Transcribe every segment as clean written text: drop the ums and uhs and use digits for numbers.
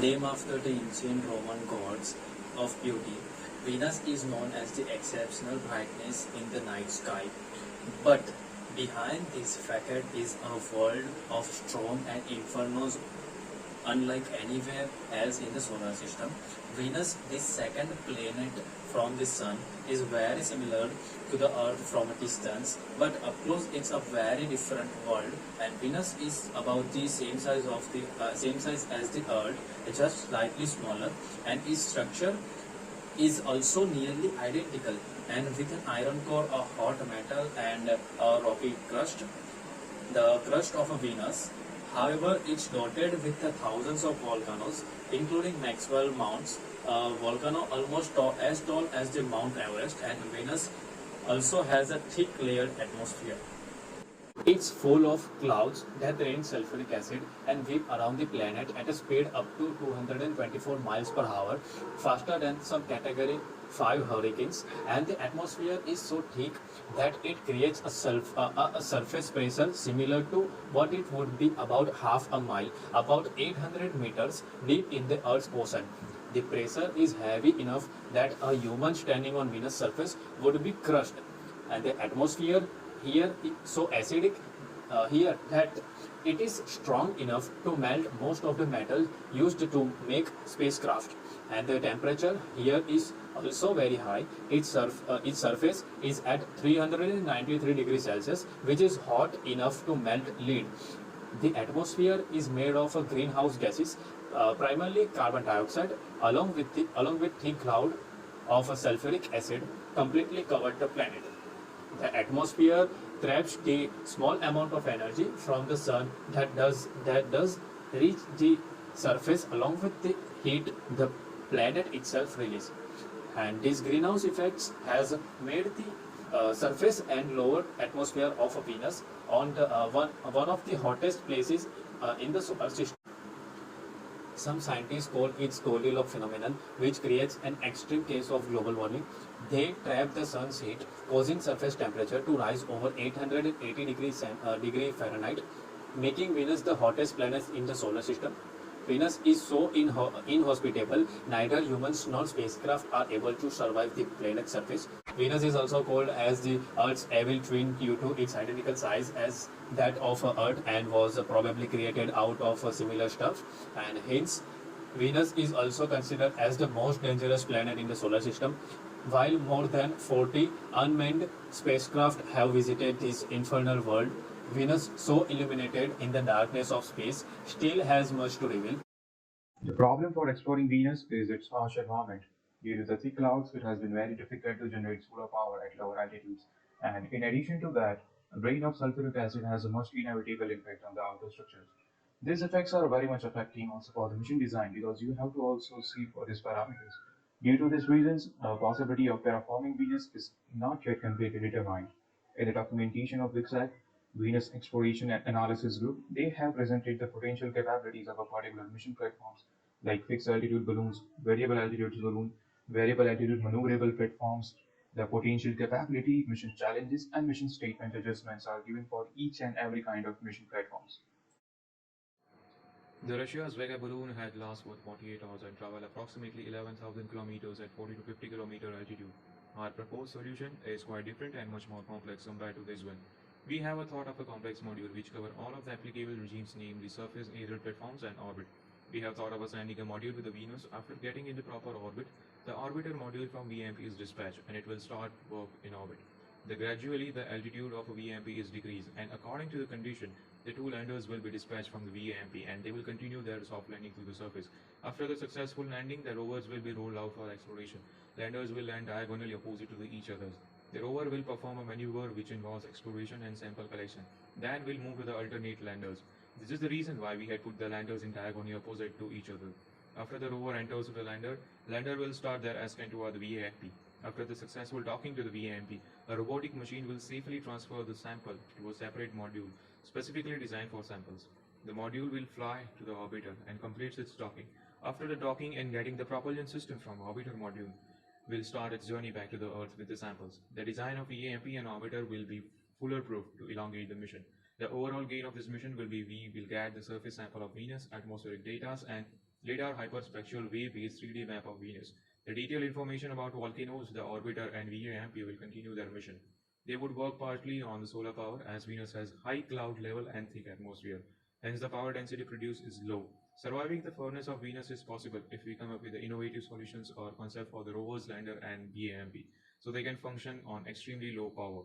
Named after the ancient Roman gods of beauty, Venus is known as the exceptional brightness in the night sky. But behind this facade is a world of storm and infernos unlike anywhere else in the solar system. Venus, the second planet from the Sun, is very similar to the Earth from a distance, but up close it's a very different world. And Venus is about the same size as the Earth, just slightly smaller, and its structure is also nearly identical. And with an iron core, a hot metal, and a rocky crust, the crust of a Venus. However, it's dotted with thousands of volcanoes, including Maxwell Mounds, a volcano almost as tall as the Mount Everest, and Venus also has a thick layered atmosphere. It's full of clouds that rain sulfuric acid and whip around the planet at a speed up to 224 miles per hour, faster than some category 5 hurricanes, and the atmosphere is so thick that it creates a surface pressure similar to what it would be about half a mile, about 800 meters deep in the Earth's ocean. The pressure is heavy enough that a human standing on Venus' surface would be crushed, and the atmosphere here is so acidic here that it is strong enough to melt most of the metal used to make spacecraft. And the temperature here is also very high. Its surface is at 393 degrees Celsius, which is hot enough to melt lead. The atmosphere is made of greenhouse gases, primarily carbon dioxide, along with thick cloud of sulfuric acid, completely covered the planet. The atmosphere traps the small amount of energy from the sun that does reach the surface along with the heat the planet itself releases. And these greenhouse effects has made the surface and lower atmosphere of Venus on the one of the hottest places in the solar system. Some scientists call it Goldilocks phenomenon, which creates an extreme case of global warming. They trap the sun's heat, causing surface temperature to rise over 880 degree Fahrenheit, making Venus the hottest planet in the solar system. Venus is so inhospitable, neither humans nor spacecraft are able to survive the planet's surface. Venus is also called as the Earth's evil twin due to its identical size as that of Earth and was probably created out of similar stuff. And hence, Venus is also considered as the most dangerous planet in the solar system. While more than 40 unmanned spacecraft have visited this infernal world, Venus, so illuminated in the darkness of space, still has much to reveal. The problem for exploring Venus is its harsh environment. Due to the thick clouds, it has been very difficult to generate solar power at lower altitudes. And in addition to that, a rain of sulfuric acid has a much inevitable impact on the outer structures. These effects are very much affecting also for the mission design because you have to also see for these parameters. Due to these reasons, the possibility of terraforming Venus is not yet completely determined. In the documentation of VIXAC, Venus Exploration and Analysis Group, they have presented the potential capabilities of a particular mission platforms like fixed altitude balloons, variable altitude maneuverable platforms. The potential capability, mission challenges, and mission statement adjustments are given for each and every kind of mission platforms. The Russia's Vega balloon had last for 48 hours and traveled approximately 11,000 kilometers at 40 to 50 kilometer altitude. Our proposed solution is quite different and much more complex compared to this one. We have a thought of a complex module which cover all of the applicable regimes, namely surface, aerial platforms, and orbit. We have thought of sending a module to the Venus. After getting into proper orbit, the orbiter module from VMP is dispatched and it will start work in orbit. Gradually, the altitude of a VMP is decreased, and according to the condition, the two landers will be dispatched from the VMP and they will continue their soft landing through the surface. After the successful landing, the rovers will be rolled out for exploration. Landers will land diagonally opposite to each other. The rover will perform a maneuver which involves exploration and sample collection. Then we'll move to the alternate landers. This is the reason why we had put the landers in diagonally opposite to each other. After the rover enters the lander will start their ascent toward the VAMP. After the successful docking to the VAMP, a robotic machine will safely transfer the sample to a separate module specifically designed for samples. The module will fly to the orbiter and completes its docking. After the docking and getting the propulsion system from orbiter module, will start its journey back to the Earth with the samples. The design of VAMP and orbiter will be foolproof to elongate the mission. The overall gain of this mission will be we will get the surface sample of Venus, atmospheric data, and LiDAR hyperspectral wave-based 3D map of Venus. The detailed information about volcanoes, the orbiter, and VAMP will continue their mission. They would work partly on the solar power as Venus has high cloud level and thick atmosphere. Hence, the power density produced is low. Surviving the furnace of Venus is possible if we come up with the innovative solutions or concept for the rover's lander and VAMP, so they can function on extremely low power.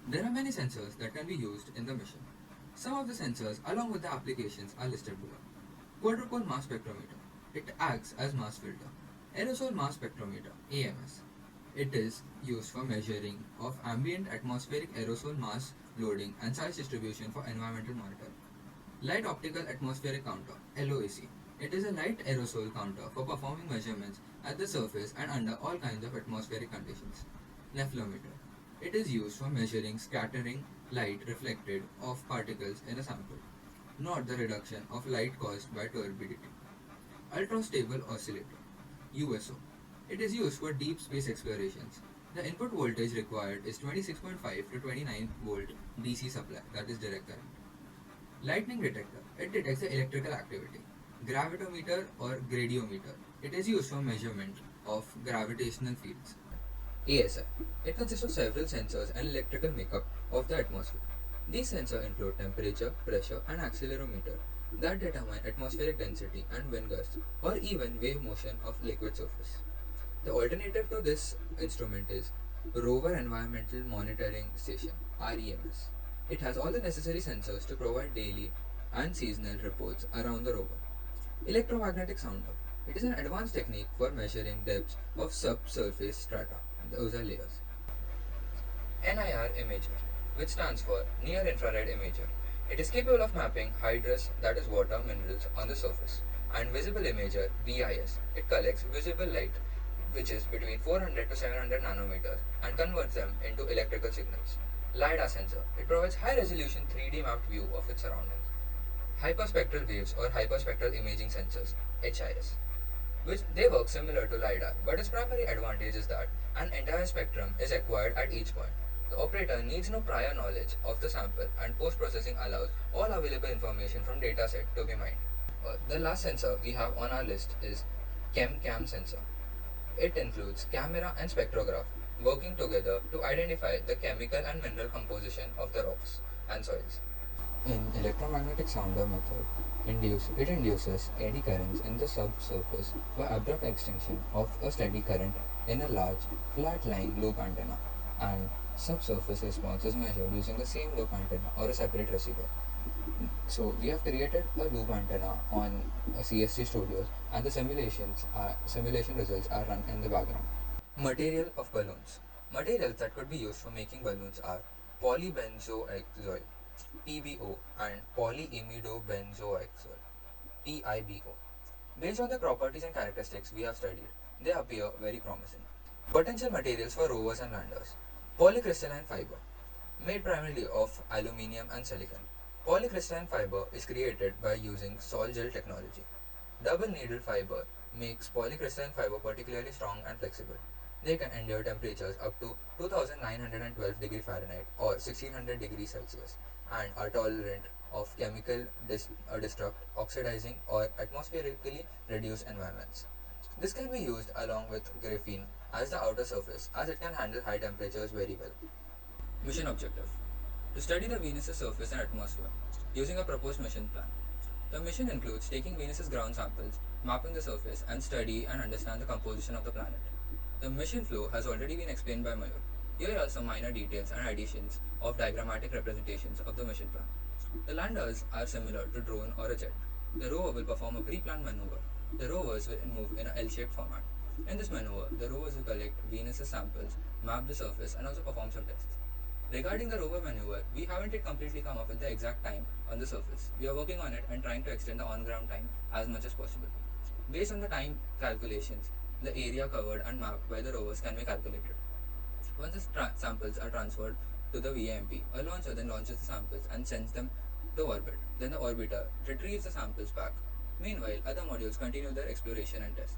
There are many sensors that can be used in the mission. Some of the sensors along with the applications are listed below. Quadrupole mass spectrometer. It acts as mass filter. Aerosol mass spectrometer AMS. It is used for measuring of ambient atmospheric aerosol mass loading and size distribution for environmental monitoring. Light optical atmospheric counter LOAC. It is a light aerosol counter for performing measurements at the surface and under all kinds of atmospheric conditions. Nephelometer. It is used for measuring scattering light reflected of particles in a sample, not the reduction of light caused by turbidity. Ultra stable oscillator USO. It is used for deep space explorations. The input voltage required is 26.5 to 29 volt DC supply, that is direct current. Lightning detector. It detects the electrical activity. Gravitometer or gradiometer. It is used for measurement of gravitational fields. ASI. It consists of several sensors and electrical makeup of the atmosphere. These sensors include temperature, pressure, and accelerometer that determine atmospheric density and wind gusts or even wave motion of liquid surface. The alternative to this instrument is Rover Environmental Monitoring Station REMS. It has all the necessary sensors to provide daily and seasonal reports around the rover. Electromagnetic sounder. It is an advanced technique for measuring depths of subsurface strata. Those are layers. NIR imager, which stands for Near Infrared Imager. It is capable of mapping hydrous, that is water minerals, on the surface. And visible imager VIS. It collects visible light, which is between 400 to 700 nanometers, and converts them into electrical signals. LiDAR sensor. It provides high resolution 3D mapped view of its surroundings. Hyperspectral waves or hyperspectral imaging sensors HIS, which they work similar to LiDAR, but its primary advantage is that an entire spectrum is acquired at each point. The operator needs no prior knowledge of the sample, and post-processing allows all available information from dataset to be mined. The last sensor we have on our list is ChemCam sensor. It includes camera and spectrograph working together to identify the chemical and mineral composition of the rocks and soils. In electromagnetic sounder method, it induces eddy currents in the subsurface by abrupt extinction of a steady current in a large, flat-lying loop antenna, and subsurface response is measured using the same loop antenna or a separate receiver. So we have created a loop antenna on CST Studios, and the simulation results are run in the background. Material of balloons. Materials that could be used for making balloons are polybenzoxazole (PBO) and polyimidobenzoxazole (PIBO). Based on the properties and characteristics we have studied, they appear very promising. Potential materials for rovers and landers. Polycrystalline fiber, made primarily of aluminium and silicon. Polycrystalline fiber is created by using sol gel technology. Double needle fiber makes polycrystalline fiber particularly strong and flexible. They can endure temperatures up to 2912 degrees Fahrenheit or 1600 degrees Celsius and are tolerant of chemical destruct, oxidizing, or atmospherically reduced environments. This can be used along with graphene as the outer surface, as it can handle high temperatures very well. Mission objective: to study the Venus's surface and atmosphere using a proposed mission plan. The mission includes taking Venus's ground samples, mapping the surface, and study and understand the composition of the planet. The mission flow has already been explained by Mayur. Here are some minor details and additions of diagrammatic representations of the mission plan. The landers are similar to drone or a jet. The rover will perform a pre-planned maneuver. The rovers will move in an L-shaped format. In this maneuver, the rovers will collect Venus's samples, map the surface, and also perform some tests. Regarding the rover maneuver, we haven't yet completely come up with the exact time on the surface. We are working on it and trying to extend the on-ground time as much as possible. Based on the time calculations, the area covered and mapped by the rovers can be calculated. Once the samples are transferred to the VAMP, a launcher then launches the samples and sends them to orbit. Then the orbiter retrieves the samples back. Meanwhile, other modules continue their exploration and test.